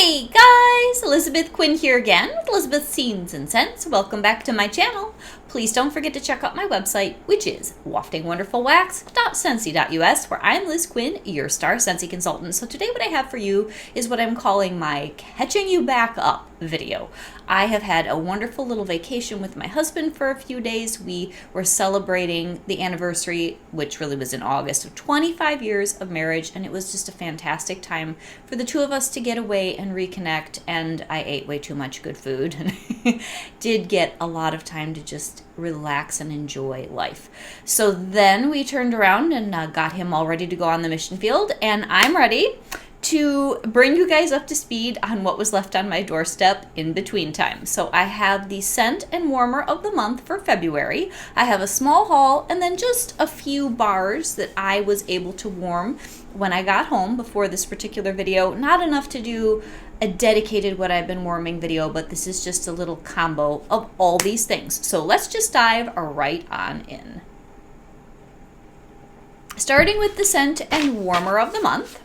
Hey guys, Elizabeth Quinn here again with Elizabeth's Scenes and Scents. Welcome back to my channel. Please don't forget to check out my website, which is waftingwonderfulwax.scentsy.us, where I'm Liz Quinn, your star Scentsy consultant. So today what I have for you is what I'm calling my Catching You Back Up video. I have had a wonderful little vacation with my husband for a few days. We were celebrating the anniversary, which really was in August, of 25 years of marriage, and it was just a fantastic time for the two of us to get away and reconnect, and I ate way too much good food and did get a lot of time to just relax and enjoy life. So then we turned around and got him all ready to go on the mission field, and I'm ready to bring you guys up to speed on what was left on my doorstep in between time. So I have the scent and warmer of the month for February. I have a small haul and then just a few bars that I was able to warm when I got home before this particular video. Not enough to do a dedicated what I've been warming video, but this is just a little combo of all these things. So let's just dive right on in. Starting with the scent and warmer of the month,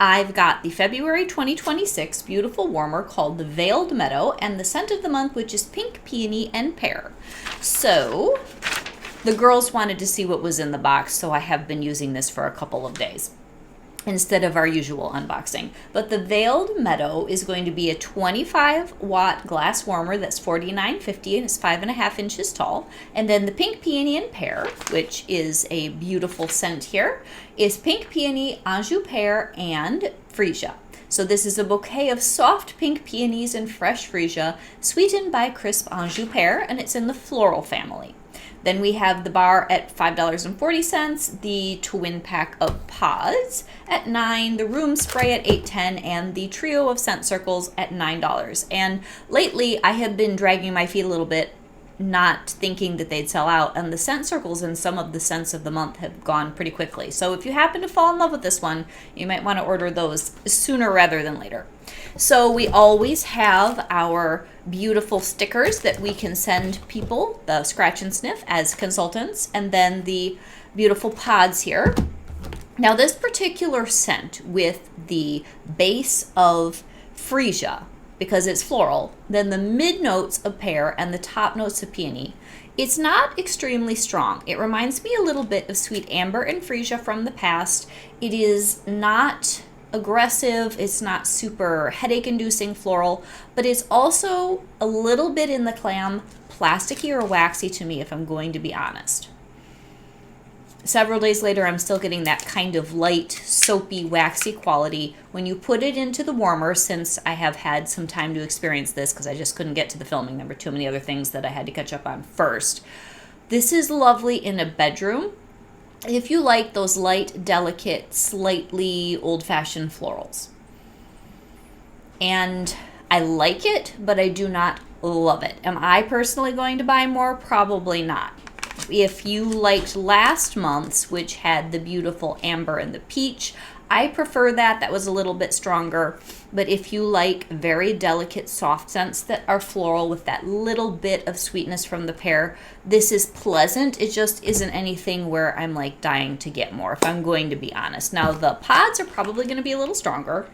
I've got the February 2026 beautiful warmer called the Veiled Meadow, and the scent of the month, which is Pink Peony and Pear. So the girls wanted to see what was in the box, so I have been using this for a couple of days instead of our usual unboxing. But the Veiled Meadow is going to be a 25-watt glass warmer that's $49.50 and it's 5.5 inches tall. And then the Pink Peony and Pear, which is a beautiful scent here, is Pink Peony, Anjou Pear, and Freesia. So this is a bouquet of soft pink peonies and fresh freesia, sweetened by crisp Anjou Pear, and it's in the floral family. Then we have the bar at $5.40, the twin pack of pods at $9, the room spray at $8.10, and the trio of scent circles at $9. And lately I have been dragging my feet a little bit, not thinking that they'd sell out, and the scent circles and some of the scents of the month have gone pretty quickly. So if you happen to fall in love with this one, you might want to order those sooner rather than later. So we always have our beautiful stickers that we can send people, the scratch and sniff, as consultants, and then the beautiful pods here. Now this particular scent with the base of freesia, because it's floral, then the mid notes of pear and the top notes of peony, it's not extremely strong. It reminds me a little bit of sweet amber and freesia from the past. It is not aggressive, it's not super headache-inducing floral, but it's also a little bit in the clam plasticky or waxy to me, if I'm going to be honest. Several days later, I'm still getting that kind of light, soapy, waxy quality. When you put it into the warmer, since I have had some time to experience this because I just couldn't get to the filming, there were too many other things that I had to catch up on first. This is lovely in a bedroom if you like those light, delicate, slightly old-fashioned florals. And I like it, but I do not love it. Am I personally going to buy more? Probably not. If you liked last month's, which had the beautiful amber and the peach, I prefer that. That was a little bit stronger. But if you like very delicate, soft scents that are floral with that little bit of sweetness from the pear, this is pleasant. It just isn't anything where I'm like dying to get more, if I'm going to be honest. Now, the pods are probably going to be a little stronger,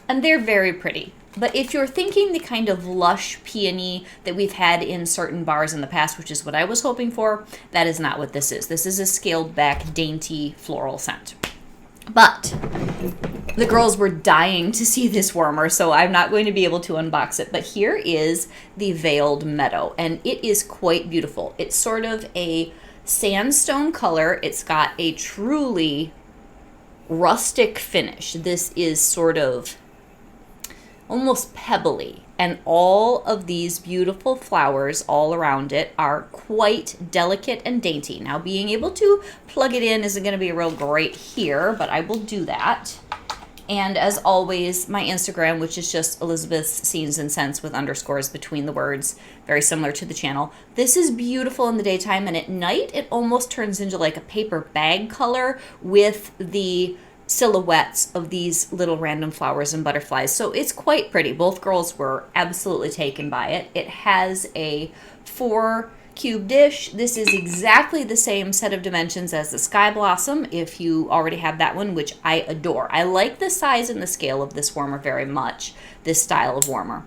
and they're very pretty. But if you're thinking the kind of lush peony that we've had in certain bars in the past, which is what I was hoping for, that is not what this is. This is a scaled back, dainty floral scent. But the girls were dying to see this warmer, so I'm not going to be able to unbox it. But here is the Veiled Meadow, and it is quite beautiful. It's sort of a sandstone color. It's got a truly rustic finish. This is sort of almost pebbly, and all of these beautiful flowers all around it are quite delicate and dainty. Now, being able to plug it in isn't going to be real great here, but I will do that. And as always, my Instagram, which is just Elizabeth's Scenes and Scents with underscores between the words, very similar to the channel. This is beautiful in the daytime, and at night it almost turns into like a paper bag color with the silhouettes of these little random flowers and butterflies. So it's quite pretty. Both girls were absolutely taken by it. It has a 4 cube dish. This is exactly the same set of dimensions as the Sky Blossom, if you already have that one, which I adore. I like the size and the scale of this warmer very much, this style of warmer.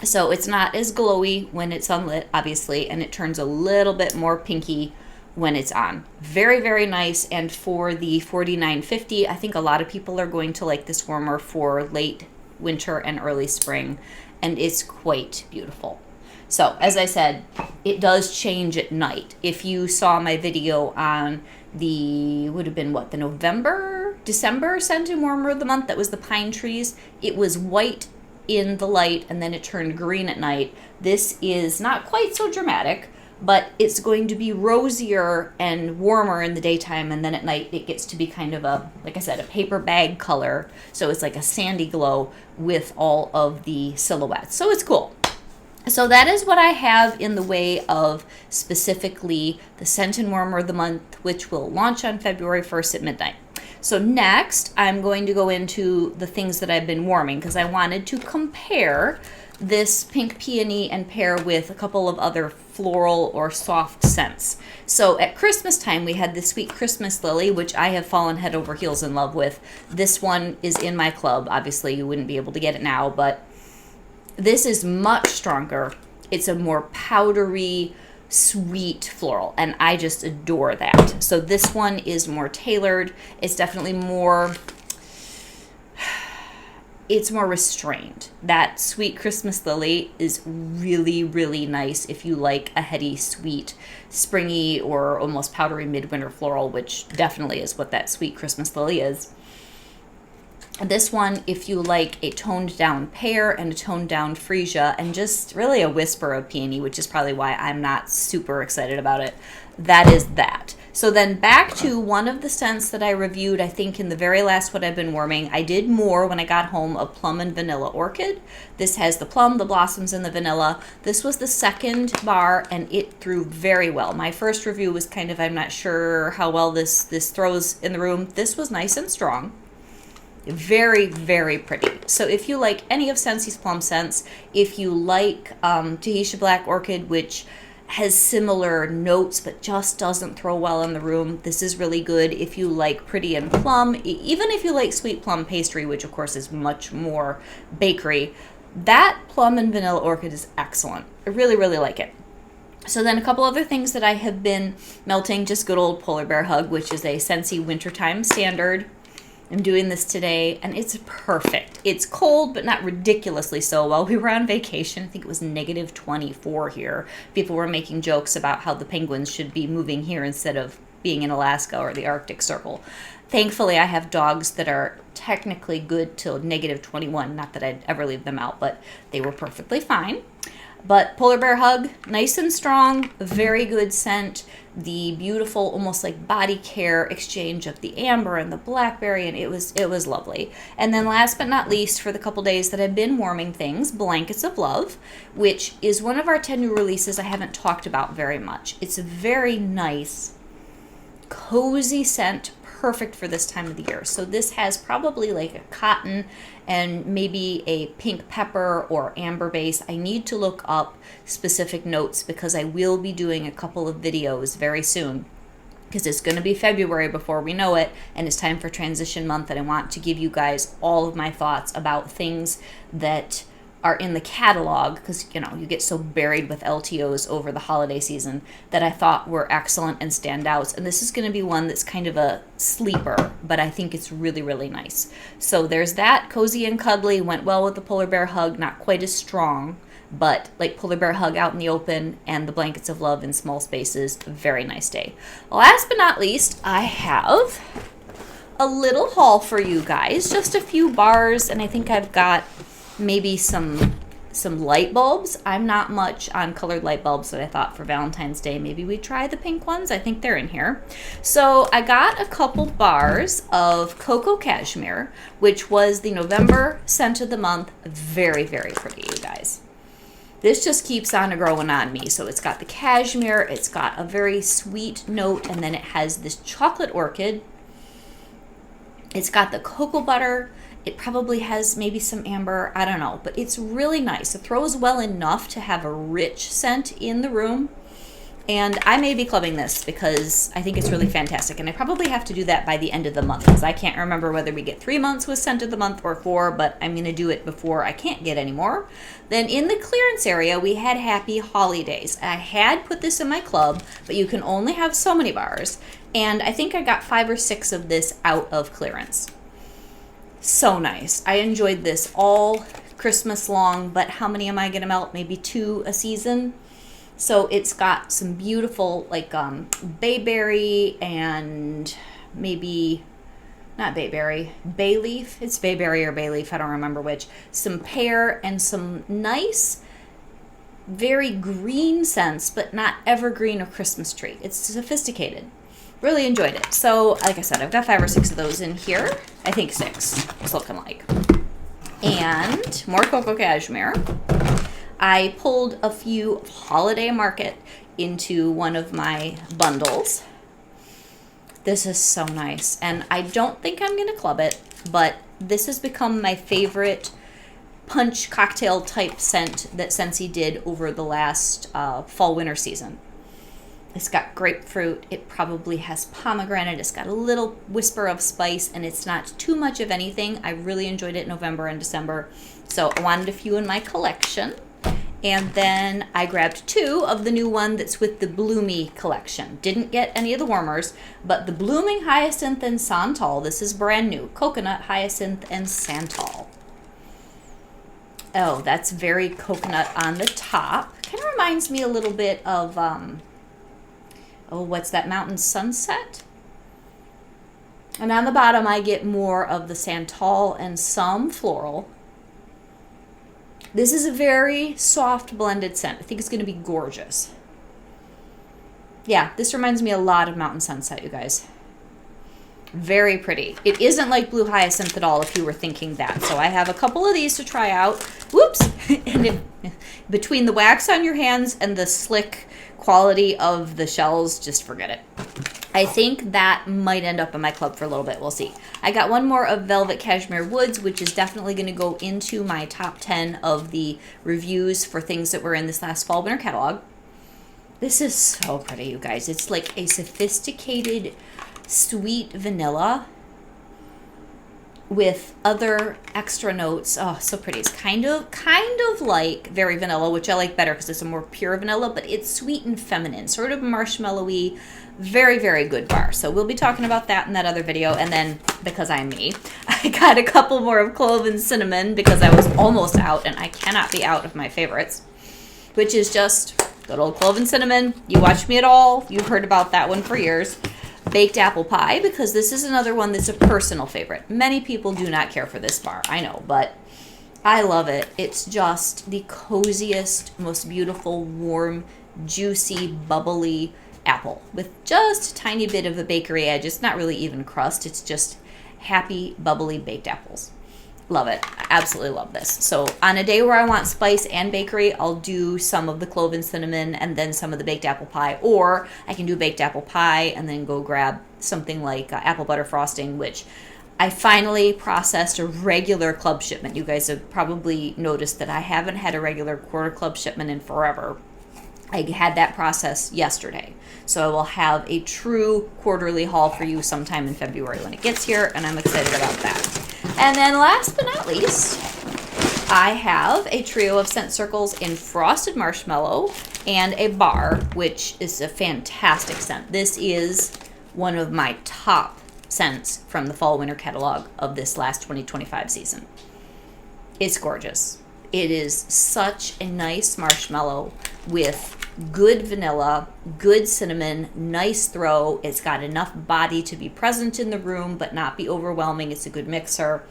So it's not as glowy when it's unlit, obviously, and it turns a little bit more pinky when it's on. Very, very nice. And for the $49.50, I think a lot of people are going to like this warmer for late winter and early spring, and it's quite beautiful. So as I said, it does change at night. If you saw my video on the, would have been what, the December scent and warmer of the month, that was the pine trees, it was white in the light and then it turned green at night. This is not quite so dramatic, but it's going to be rosier and warmer in the daytime, and then at night it gets to be kind of a, like I said, a paper bag color. So it's like a sandy glow with all of the silhouettes. So it's cool. So that is what I have in the way of specifically the scent and warmer of the month, which will launch on February 1st at midnight. So next, I'm going to go into the things that I've been warming, because I wanted to compare this pink peony and pear with a couple of other floral or soft scents. So at Christmas time, we had the Sweet Christmas Lily, which I have fallen head over heels in love with. This one is in my club. Obviously, you wouldn't be able to get it now, but this is much stronger. It's a more powdery, sweet floral, and I just adore that. So this one is more tailored. It's definitely more, it's more restrained. That Sweet Christmas Lily is really, really nice if you like a heady, sweet, springy, or almost powdery midwinter floral, which definitely is what that Sweet Christmas Lily is. This one, if you like a toned down pear and a toned down freesia and just really a whisper of peony, which is probably why I'm not super excited about it, that is that. So then back to one of the scents that I reviewed, I think in the very last What I've Been Warming. I did more when I got home of Plum and Vanilla Orchid. This has the plum, the blossoms, and the vanilla. This was the second bar, and it threw very well. My first review was kind of, I'm not sure how well this throws in the room. This was nice and strong. Very, very pretty. So if you like any of Scentsy's plum scents, if you like Tahitian Black Orchid, which has similar notes but just doesn't throw well in the room, this is really good. If you like Pretty and Plum, even if you like Sweet Plum Pastry, which of course is much more bakery, that Plum and Vanilla Orchid is excellent. I really, really like it. So then a couple other things that I have been melting, just good old Polar Bear Hug, which is a Scentsy wintertime standard. I'm doing this today, and it's perfect. It's cold, but not ridiculously so. While we were on vacation, I think it was negative 24 here. People were making jokes about how the penguins should be moving here instead of being in Alaska or the Arctic Circle. Thankfully, I have dogs that are technically good till negative 21. Not that I'd ever leave them out, but they were perfectly fine. But Polar Bear Hug, nice and strong, very good scent. The beautiful, almost like body care exchange of the amber and the blackberry, and it was lovely. And then last but not least, for the couple days that I've been warming things, Blankets of Love, which is one of our 10 new releases I haven't talked about very much. It's a very nice, cozy scent, perfect for this time of the year. So this has probably like a cotton and maybe a pink pepper or amber base. I need to look up specific notes because I will be doing a couple of videos very soon, because it's going to be February before we know it, and it's time for transition month, and I want to give you guys all of my thoughts about things that are in the catalog, because you know you get so buried with LTOs over the holiday season, that I thought were excellent and standouts. And this is going to be one that's kind of a sleeper, but I think it's really, really nice. So there's that. Cozy and cuddly, went well with the Polar Bear Hug, not quite as strong, but like Polar Bear Hug out in the open and the Blankets of Love in small spaces, very nice day. Last but not least, I have a little haul for you guys, just a few bars, and I think I've got maybe some light bulbs. I'm not much on colored light bulbs, but I thought for Valentine's Day maybe we'd try the pink ones. I think they're in here. So I got a couple bars of Cocoa Cashmere, which was the November scent of the month. Very, very pretty, you guys. This just keeps on growing on me. So it's got the cashmere, it's got a very sweet note, and then it has this chocolate orchid. It's got the cocoa butter. It probably has maybe some amber, I don't know, but it's really nice. It throws well enough to have a rich scent in the room, And I may be clubbing this because I think it's really fantastic. And I probably have to do that by the end of the month because I can't remember whether we get 3 months with scent of the month or 4, but I'm going to do it before I can't get any more. Then in the clearance area, we had Happy Holidays. I had put this in my club, but you can only have so many bars. And I think I got 5 or 6 of this out of clearance. So nice. I enjoyed this all Christmas long, but how many am I going to melt? Maybe 2 a season. So it's got some beautiful like bayberry and maybe, not bayberry, bay leaf. It's bayberry or bay leaf, I don't remember which. Some pear and some nice, very green scents, but not evergreen or Christmas tree. It's sophisticated. Really enjoyed it. So like I said, I've got 5 or 6 of those in here. I think 6, it's looking like. And more cocoa cashmere. I pulled a few Holiday Market into one of my bundles. This is so nice. And I don't think I'm going to club it, but this has become my favorite punch cocktail type scent that Scentsy did over the last fall-winter season. It's got grapefruit. It probably has pomegranate. It's got a little whisper of spice, and it's not too much of anything. I really enjoyed it in November and December. So I wanted a few in my collection. And then I grabbed 2 of the new one that's with the Bloomy collection. Didn't get any of the warmers, but the Blooming Hyacinth and Santal. This is brand new. Coconut, Hyacinth, and Santal. Oh, that's very coconut on the top. Kind of reminds me a little bit of, what's that, Mountain Sunset? And on the bottom, I get more of the Santal and some floral. This is a very soft blended scent. I think it's going to be gorgeous. Yeah, this reminds me a lot of Mountain Sunset, you guys. Very pretty. It isn't like Blue Hyacinth at all if you were thinking that. So I have a couple of these to try out. Whoops! And between the wax on your hands and the slick quality of the shells, just forget it. I think that might end up in my club for a little bit. We'll see. I got one more of Velvet Cashmere Woods, which is definitely going to go into my top 10 of the reviews for things that were in this last fall-winter catalog. This is so pretty, you guys. It's like a sophisticated, sweet vanilla with other extra notes. Oh, so pretty. It's kind of like Very Vanilla, which I like better because it's a more pure vanilla, but it's sweet and feminine, sort of marshmallowy. Very, very good bar. So we'll be talking about that in that other video. And then, because I'm me, I got a couple more of Clove and Cinnamon because I was almost out, and I cannot be out of my favorites, which is just good old Clove and Cinnamon. You watch me at all. You've heard about that one for years. Baked Apple Pie, because this is another one that's a personal favorite. Many people do not care for this bar, I know, but I love it. It's just the coziest, most beautiful, warm, juicy, bubbly apple with just a tiny bit of a bakery edge. It's not really even crust. It's just happy, bubbly baked apples. Love it. I absolutely love this. So on a day where I want spice and bakery, I'll do some of the Clove and Cinnamon and then some of the baked apple pie. Or I can do baked apple pie and then go grab something like apple butter frosting, which I finally processed a regular club shipment. You guys have probably noticed that I haven't had a regular quarter club shipment in forever. I had that process yesterday. So I will have a true quarterly haul for you sometime in February when it gets here, and I'm excited about that. And then last but not least, I have a trio of scent circles in Frosted Marshmallow and a bar, which is a fantastic scent. This is one of my top scents from the fall-winter catalog of this last 2025 season. It's gorgeous. It is such a nice marshmallow with good vanilla, good cinnamon, nice throw. It's got enough body to be present in the room but not be overwhelming. It's a good mixer.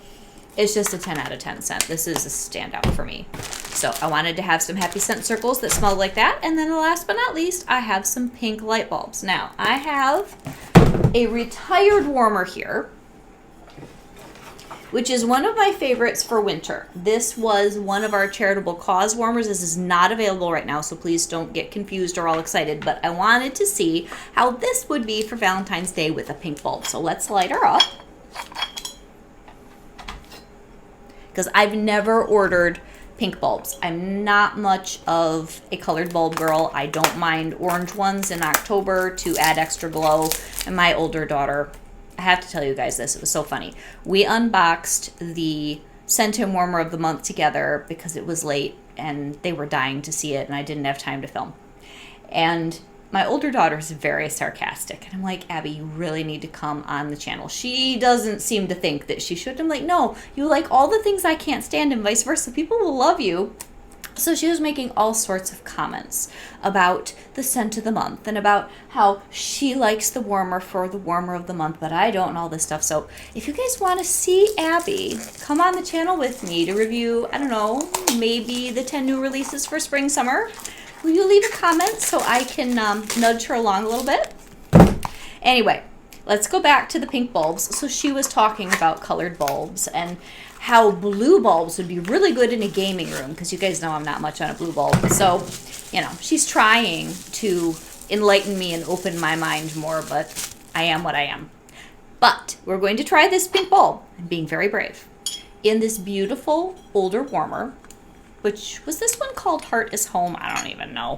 It's just a 10 out of 10 scent. This is a standout for me. So I wanted to have some happy scent circles that smell like that. And then last but not least, I have some pink light bulbs. Now, I have a retired warmer here, which is one of my favorites for winter. This was one of our charitable cause warmers. This is not available right now, so please don't get confused or all excited, but I wanted to see how this would be for Valentine's Day with a pink bulb. So let's light her up. Because I've never ordered pink bulbs. I'm not much of a colored bulb girl. I don't mind orange ones in October to add extra glow. And my older daughter, I have to tell you guys this, it was so funny. We unboxed the scent and warmer of the month together because it was late and they were dying to see it and I didn't have time to film. And my older daughter is very sarcastic. And I'm like, Abby, you really need to come on the channel. She doesn't seem to think that she should. I'm like, no, you like all the things I can't stand and vice versa. People will love you. So she was making all sorts of comments about the scent of the month and about how she likes the warmer for the warmer of the month, but I don't, and all this stuff. So if you guys want to see Abby, come on the channel with me to review, I don't know, maybe the 10 new releases for spring, summer. Will you leave a comment so I can nudge her along a little bit? Anyway, let's go back to the pink bulbs. So she was talking about colored bulbs and how blue bulbs would be really good in a gaming room, because you guys know I'm not much on a blue bulb. So, you know, she's trying to enlighten me and open my mind more, but I am what I am. But we're going to try this pink bulb. I'm being very brave. In this beautiful older warmer, which was this one called Heart is Home. I don't even know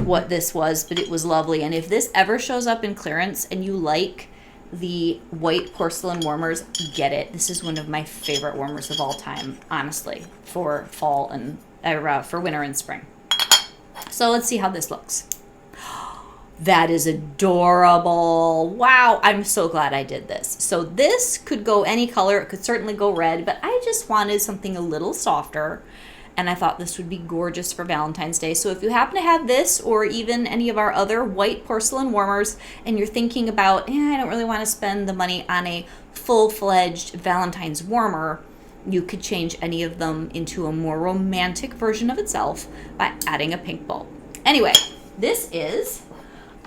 what this was, but it was lovely. And if this ever shows up in clearance and you like the white porcelain warmers, get it. This is one of my favorite warmers of all time, honestly, for fall and for winter and spring. So let's see how this looks. That is adorable. Wow, I'm so glad I did this. So this could go any color. It could certainly go red, but I just wanted something a little softer. And I thought this would be gorgeous for Valentine's Day. So if you happen to have this or even any of our other white porcelain warmers and you're thinking about, I don't really want to spend the money on a full-fledged Valentine's warmer, you could change any of them into a more romantic version of itself by adding a pink bulb. Anyway, this is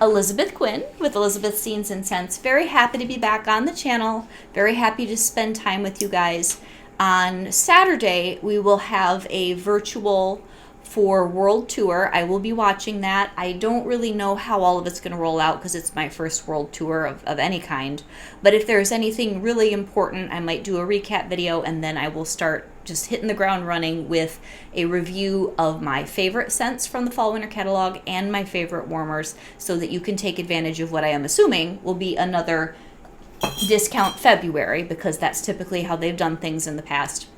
Elizabeth Quinn with Elizabeth Scenes and Scents. Very happy to be back on the channel. Very happy to spend time with you guys. On Saturday, we will have a virtual for World Tour. I will be watching that. I don't really know how all of it's going to roll out because it's my first World Tour of any kind. But if there's anything really important, I might do a recap video and then I will start just hitting the ground running with a review of my favorite scents from the Fall Winter catalog and my favorite warmers so that you can take advantage of what I am assuming will be another discount February, because that's typically how they've done things in the past.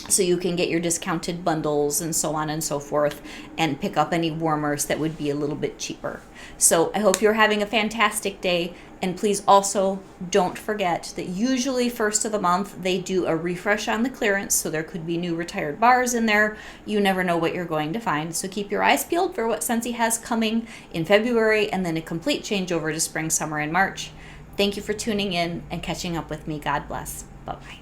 So you can get your discounted bundles and so on and so forth and pick up any warmers that would be a little bit cheaper. So I hope you're having a fantastic day, and please also don't forget that usually first of the month they do a refresh on the clearance, so there could be new retired bars in there. You never know what you're going to find, so keep your eyes peeled for what Scentsy has coming in February and then a complete changeover to spring, summer, and March. Thank you for tuning in and catching up with me. God bless. Bye-bye.